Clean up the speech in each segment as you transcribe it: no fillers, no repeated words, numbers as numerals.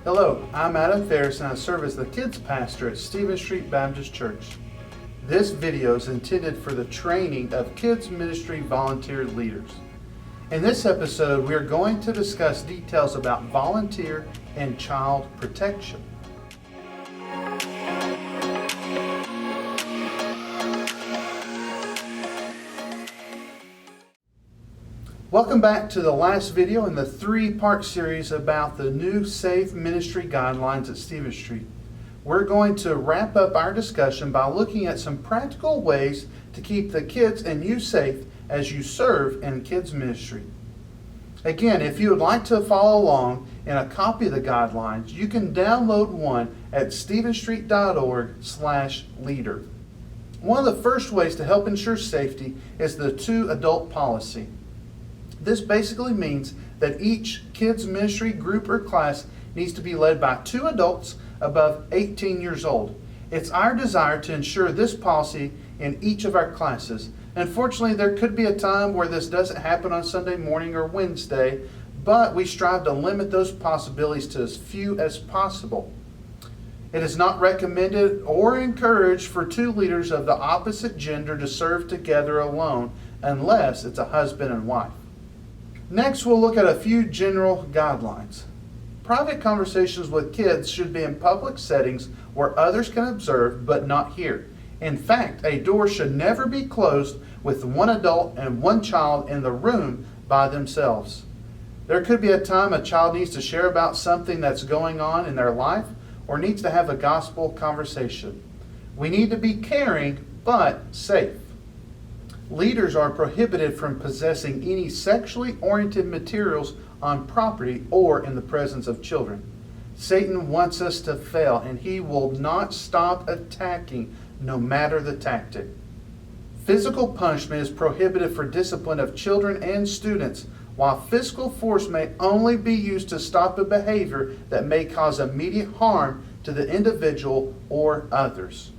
Hello, I'm Adam Ferris and I serve as the kids pastor at Stephen Street Baptist Church. This video is intended for the training of kids ministry volunteer leaders. In this episode, we are going to discuss details about volunteer and child protection. Welcome back to the last video in the three-part series about the new Safe Ministry Guidelines at Stephen Street. We're going to wrap up our discussion by looking at some practical ways to keep the kids and you safe as you serve in kids ministry. Again, if you would like to follow along in a copy of the guidelines, you can download one at stephenstreet.org/leader. One of the first ways to help ensure safety is the two-adult policy. This basically means that each kids ministry group or class needs to be led by two adults above 18 years old. It's our desire to ensure this policy in each of our classes. Unfortunately, there could be a time where this doesn't happen on Sunday morning or Wednesday, but we strive to limit those possibilities to as few as possible. It is not recommended or encouraged for two leaders of the opposite gender to serve together alone unless it's a husband and wife. Next, we'll look at a few general guidelines. Private conversations with kids should be in public settings where others can observe but not hear. In fact, a door should never be closed with one adult and one child in the room by themselves. There could be a time a child needs to share about something that's going on in their life or needs to have a gospel conversation. We need to be caring but safe. Leaders are prohibited from possessing any sexually oriented materials on property or in the presence of children. Satan wants us to fail, and he will not stop attacking no matter the tactic. Physical punishment is prohibited for discipline of children and students, while physical force may only be used to stop a behavior that may cause immediate harm to the individual or others.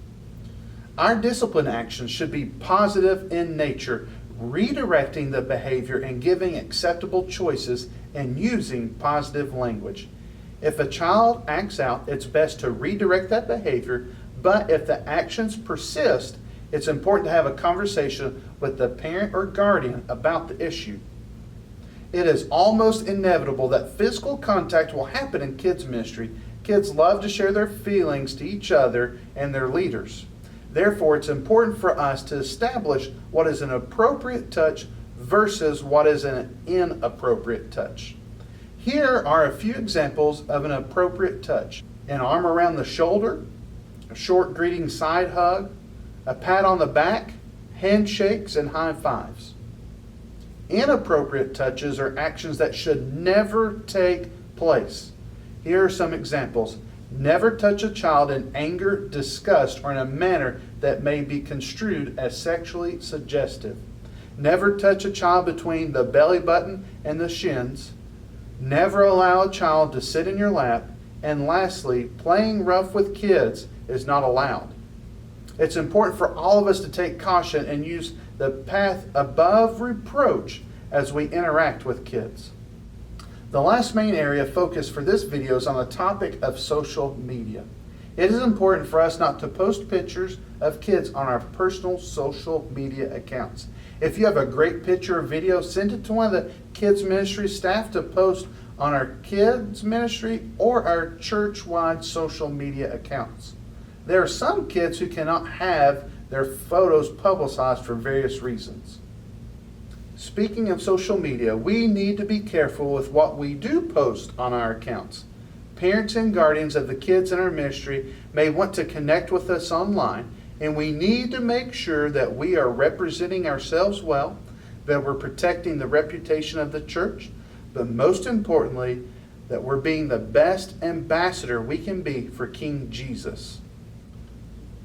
Our discipline actions should be positive in nature, redirecting the behavior and giving acceptable choices and using positive language. If a child acts out, it's best to redirect that behavior, but if the actions persist, it's important to have a conversation with the parent or guardian about the issue. It is almost inevitable that physical contact will happen in kids ministry. Kids love to share their feelings to each other and their leaders. Therefore, it's important for us to establish what is an appropriate touch versus what is an inappropriate touch. Here are a few examples of an appropriate touch: an arm around the shoulder, a short greeting side hug, a pat on the back, handshakes, and high fives. Inappropriate touches are actions that should never take place. Here are some examples. Never touch a child in anger, disgust, or in a manner that may be construed as sexually suggestive. Never touch a child between the belly button and the shins. Never allow a child to sit in your lap. And lastly, playing rough with kids is not allowed. It's important for all of us to take caution and use the path above reproach as we interact with kids. The last main area of focus for this video is on the topic of social media. It is important for us not to post pictures of kids on our personal social media accounts. If you have a great picture or video, send it to one of the kids ministry staff to post on our kids ministry or our church-wide social media accounts. There are some kids who cannot have their photos publicized for various reasons. Speaking of social media, we need to be careful with what we do post on our accounts. Parents and guardians of the kids in our ministry may want to connect with us online, and we need to make sure that we are representing ourselves well, that we're protecting the reputation of the church, but most importantly, that we're being the best ambassador we can be for King Jesus.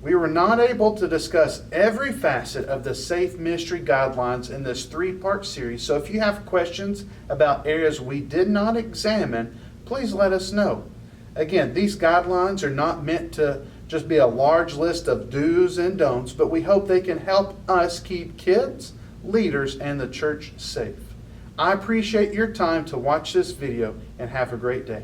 We were not able to discuss every facet of the Safe Ministry Guidelines in this three-part series, so if you have questions about areas we did not examine, please let us know. Again, these guidelines are not meant to just be a large list of do's and don'ts, but we hope they can help us keep kids, leaders, and the church safe. I appreciate your time to watch this video, and have a great day.